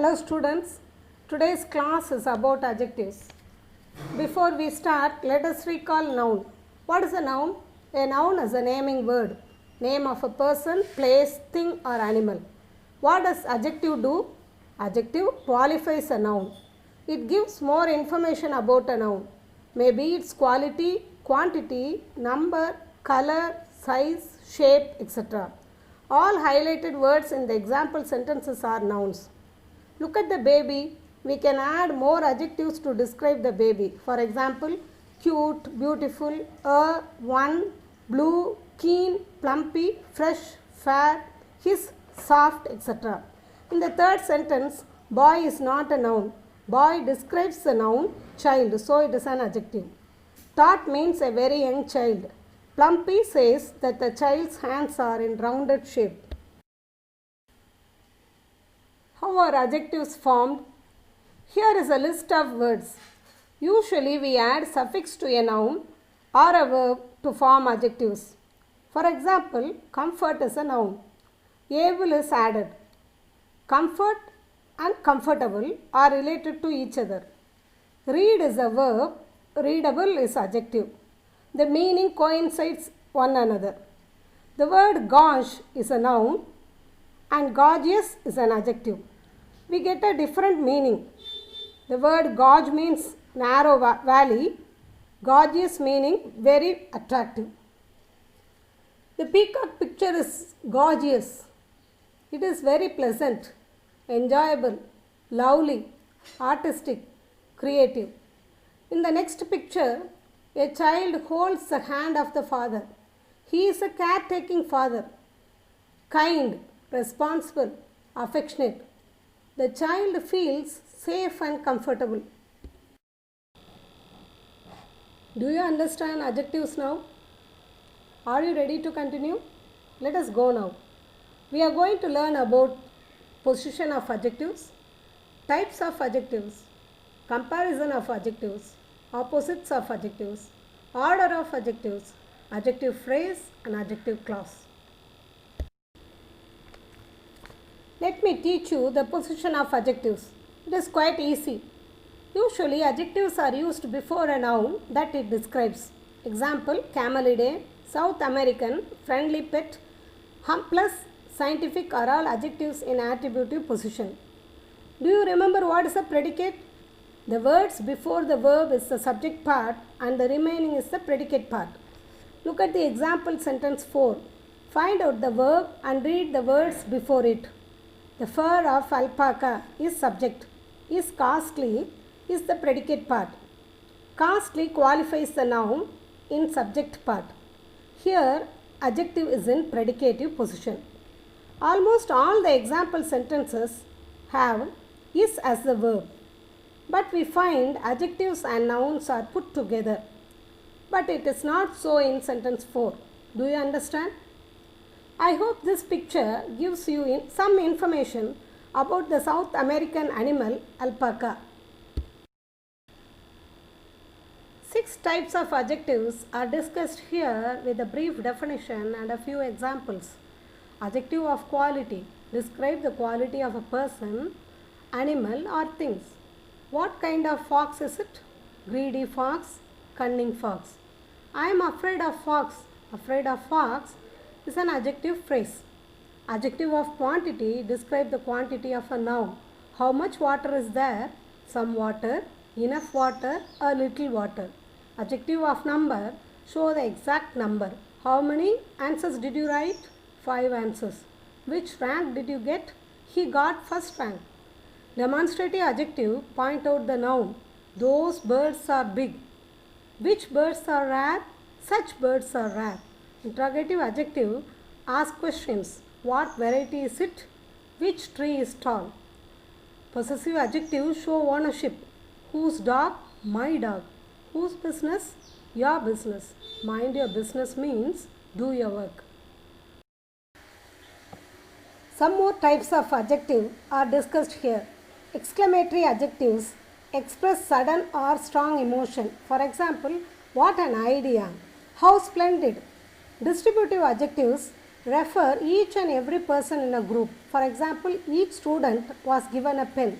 Hello students, today's class is about adjectives. Before we start, let us recall noun. What is a noun? A noun is a naming word, name of a person, place, thing or animal. What does adjective do? Adjective qualifies a noun. It gives more information about a noun. Maybe its quality, quantity, number, color, size, shape, etc. All highlighted words in the example sentences are nouns. Look at the baby. We can add more adjectives to describe the baby. For example, cute, beautiful, one, blue, keen, plumpy, fresh, fair, his, soft, etc. In the third sentence, boy is not a noun. Boy describes the noun child, so it is an adjective. Tot means a very young child. Plumpy says that the child's hands are in rounded shape. How are adjectives formed? Here is a list of words. Usually we add suffix to a noun or a verb to form adjectives. For example, comfort is a noun. Able is added. Comfort and comfortable are related to each other. Read is a verb. Readable is adjective. The meaning coincides one another. The word gosh is a noun and gorgeous is an adjective. We get a different meaning. The word gorge means narrow valley, gorgeous meaning very attractive. The peacock picture is gorgeous. It is very pleasant, enjoyable, lovely, artistic, creative. In the next picture, a child holds the hand of the father. He is a caretaking father, kind, responsible, affectionate. The child feels safe and comfortable. Do you understand adjectives now? Are you ready to continue? Let us go now. We are going to learn about position of adjectives, types of adjectives, comparison of adjectives, opposites of adjectives, order of adjectives, adjective phrase and adjective clause. Let me teach you the position of adjectives. It is quite easy. Usually adjectives are used before a noun that it describes. Example, camelidae, South American, friendly pet, plus scientific are all adjectives in attributive position. Do you remember what is a predicate? The words before the verb is the subject part and the remaining is the predicate part. Look at the example sentence 4. Find out the verb and read the words before it. The fur of alpaca is subject. Is costly is the predicate part. Costly qualifies the noun in subject part. Here, adjective is in predicative position. Almost all the example sentences have is as the verb. But we find adjectives and nouns are put together. But it is not so in sentence 4. Do you understand? I hope this picture gives you some information about the South American animal alpaca. 6 types of adjectives are discussed here with a brief definition and a few examples. Adjective of quality. Describe the quality of a person, animal or things. What kind of fox is it? Greedy fox, cunning fox. I am afraid of fox. Afraid of fox is an adjective phrase. Adjective of quantity. Describe the quantity of a noun. How much water is there? Some water, enough water, a little water. Adjective of number. Show the exact number. How many answers did you write? 5 answers. Which rank did you get? He got first rank. Demonstrative adjective. Point out the noun. Those birds are big. Which birds are rare? Such birds are rare. Interrogative adjective. Ask questions. What variety is it? Which tree is tall? Possessive adjective. Show ownership. Whose dog? My dog. Whose business? Your business. Mind your business means do your work. Some more types of adjective are discussed here. Exclamatory adjectives express sudden or strong emotion. For example, what an idea! How splendid! Distributive adjectives refer each and every person in a group. For example, each student was given a pen.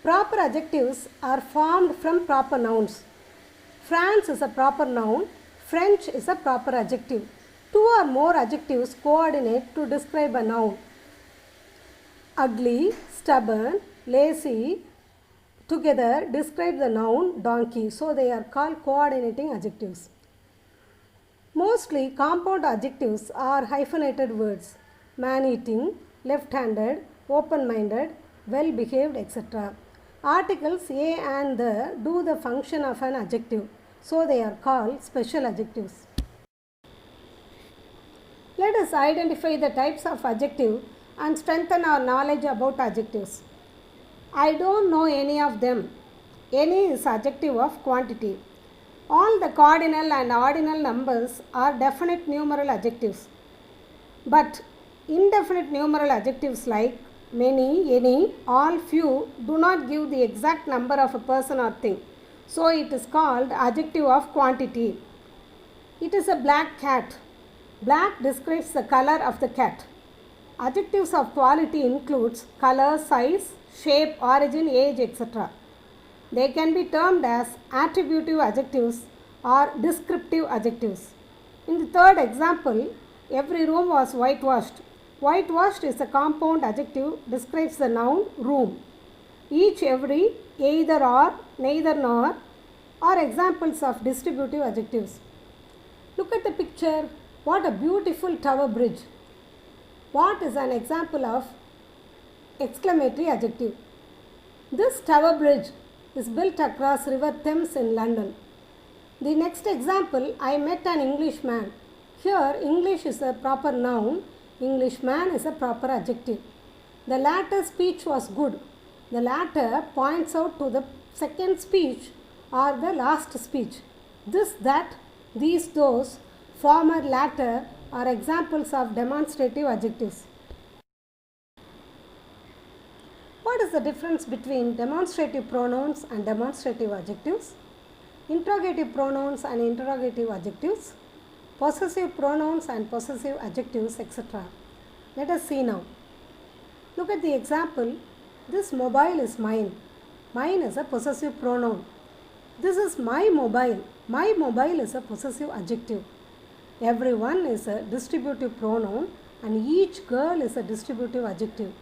Proper adjectives are formed from proper nouns. France is a proper noun. French is a proper adjective. Two or more adjectives coordinate to describe a noun. Ugly, stubborn, lazy together describe the noun donkey. So they are called coordinating adjectives. Mostly compound adjectives are hyphenated words. Man-eating, left-handed, open-minded, well-behaved, etc. Articles a and the do the function of an adjective. So they are called special adjectives. Let us identify the types of adjective and strengthen our knowledge about adjectives. I don't know any of them. Any is adjective of quantity. All the cardinal and ordinal numbers are definite numeral adjectives. But indefinite numeral adjectives like many, any, all, few do not give the exact number of a person or thing. So it is called adjective of quantity. It is a black cat. Black describes the color of the cat. Adjectives of quality includes color, size, shape, origin, age, etc. They can be termed as attributive adjectives or descriptive adjectives. In the third example, every room was whitewashed. Whitewashed is a compound adjective, describes the noun room. Each, every, either or, neither nor are examples of distributive adjectives. Look at the picture. What a beautiful tower bridge. What is an example of exclamatory adjective? This tower bridge is built across River Thames in London. The next example, I met an Englishman. Here, English is a proper noun. Englishman is a proper adjective. The latter speech was good. The latter points out to the second speech or the last speech. This, that, these, those, former, latter are examples of demonstrative adjectives. What is the difference between demonstrative pronouns and demonstrative adjectives? Interrogative pronouns and interrogative adjectives, possessive pronouns and possessive adjectives, etc. Let us see now. Look at the example. This mobile is mine. Mine is a possessive pronoun. This is my mobile. My mobile is a possessive adjective. Everyone is a distributive pronoun and each girl is a distributive adjective.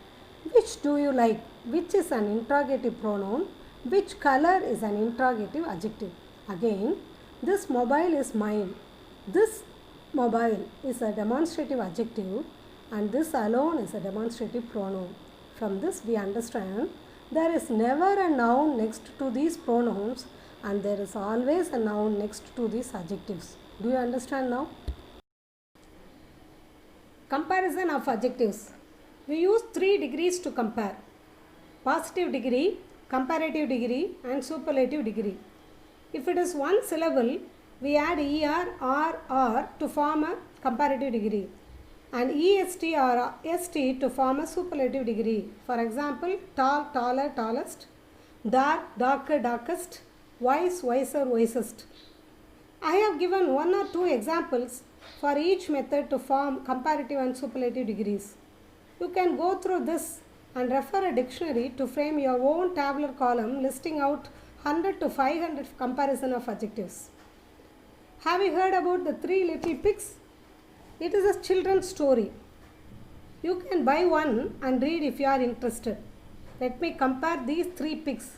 Which do you like? Which is an interrogative pronoun. Which color is an interrogative adjective. Again, this mobile is mine. This mobile is a demonstrative adjective and this alone is a demonstrative pronoun. From this we understand there is never a noun next to these pronouns and there is always a noun next to these adjectives. Do you understand now? Comparison of adjectives. We use 3 degrees to compare: positive degree, comparative degree and superlative degree. If it is one syllable, we add er to form a comparative degree and est or st to form a superlative degree. For example, tall, taller, tallest, dark, darker, darkest, wise, wiser, wisest. I have given 1 or 2 examples for each method to form comparative and superlative degrees. You can go through this and refer a dictionary to frame your own tabular column listing out 100 to 500 comparison of adjectives. Have you heard about the 3 little pigs? It is a children's story. You can buy one and read if you are interested. Let me compare these 3 pigs.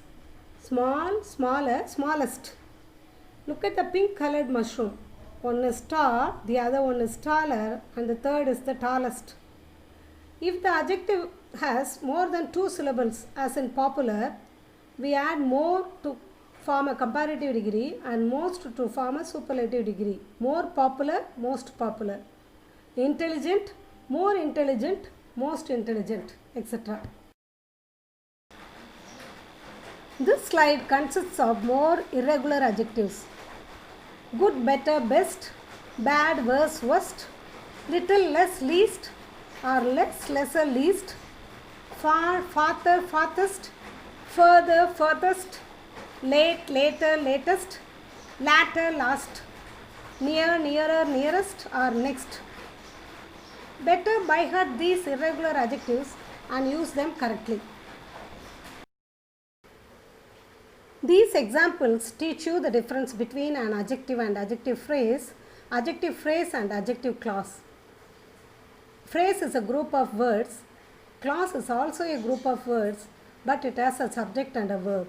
Small, smaller, smallest. Look at the pink colored mushroom. One is tall, the other one is taller, and the third is the tallest. If the adjective has more than 2 syllables, as in popular, we add more to form a comparative degree and most to form a superlative degree. More popular, most popular. Intelligent, more intelligent, most intelligent, etc. This slide consists of more irregular adjectives: good, better, best, bad, worse, worst, little, less, least, or less, lesser, least, far, farther, farthest, further, furthest, late, later, latest, latter, last, near, nearer, nearest, or next. Better by heart these irregular adjectives and use them correctly. These examples teach you the difference between an adjective and adjective phrase and adjective clause. Phrase is a group of words. Clause is also a group of words, but it has a subject and a verb.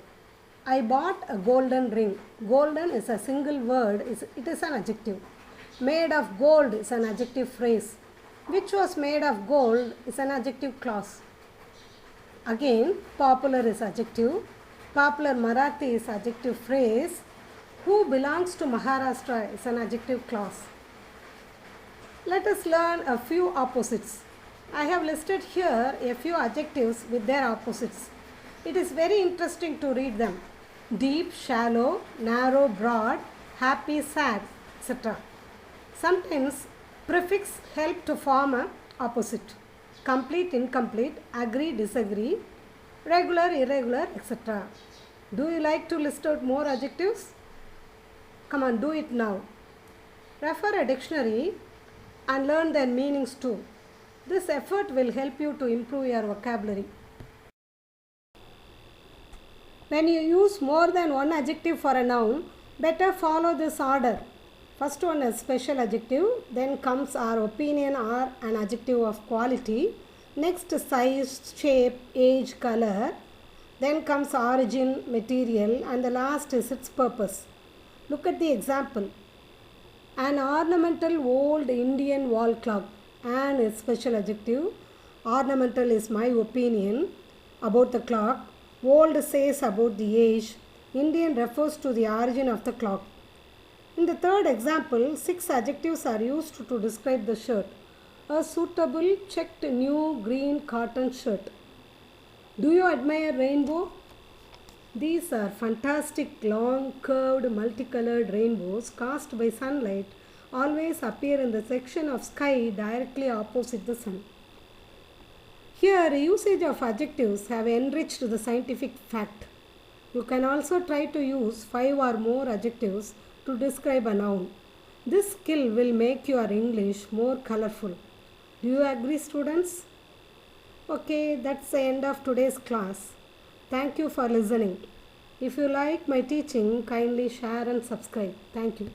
I bought a golden ring. Golden is a single word, it is an adjective. Made of gold is an adjective phrase. Which was made of gold is an adjective clause. Again, popular is adjective. Popular Marathi is adjective phrase. Who belongs to Maharashtra is an adjective clause. Let us learn a few opposites. I have listed here a few adjectives with their opposites. It is very interesting to read them. Deep, shallow, narrow, broad, happy, sad, etc. Sometimes prefix help to form an opposite. Complete, incomplete, agree, disagree, regular, irregular, etc. Do you like to list out more adjectives? Come on, do it now. Refer a dictionary and learn their meanings too. This effort will help you to improve your vocabulary. When you use more than one adjective for a noun, better follow this order. First one is special adjective, then comes our opinion or an adjective of quality. Next size, shape, age, color. Then comes origin, material, and the last is its purpose. Look at the example. An ornamental old Indian wall clock. An is special adjective. Ornamental is my opinion about the clock. Old says about the age. Indian refers to the origin of the clock. In the third example, 6 adjectives are used to describe the shirt. A suitable checked new green cotton shirt. Do you admire rainbow? These are fantastic long curved multicolored rainbows cast by sunlight always appear in the section of sky directly opposite the sun. Here, usage of adjectives have enriched the scientific fact. You can also try to use 5 or more adjectives to describe a noun. This skill will make your English more colorful. Do you agree, students? Okay, that's the end of today's class. Thank you for listening. If you like my teaching, kindly share and subscribe. Thank you.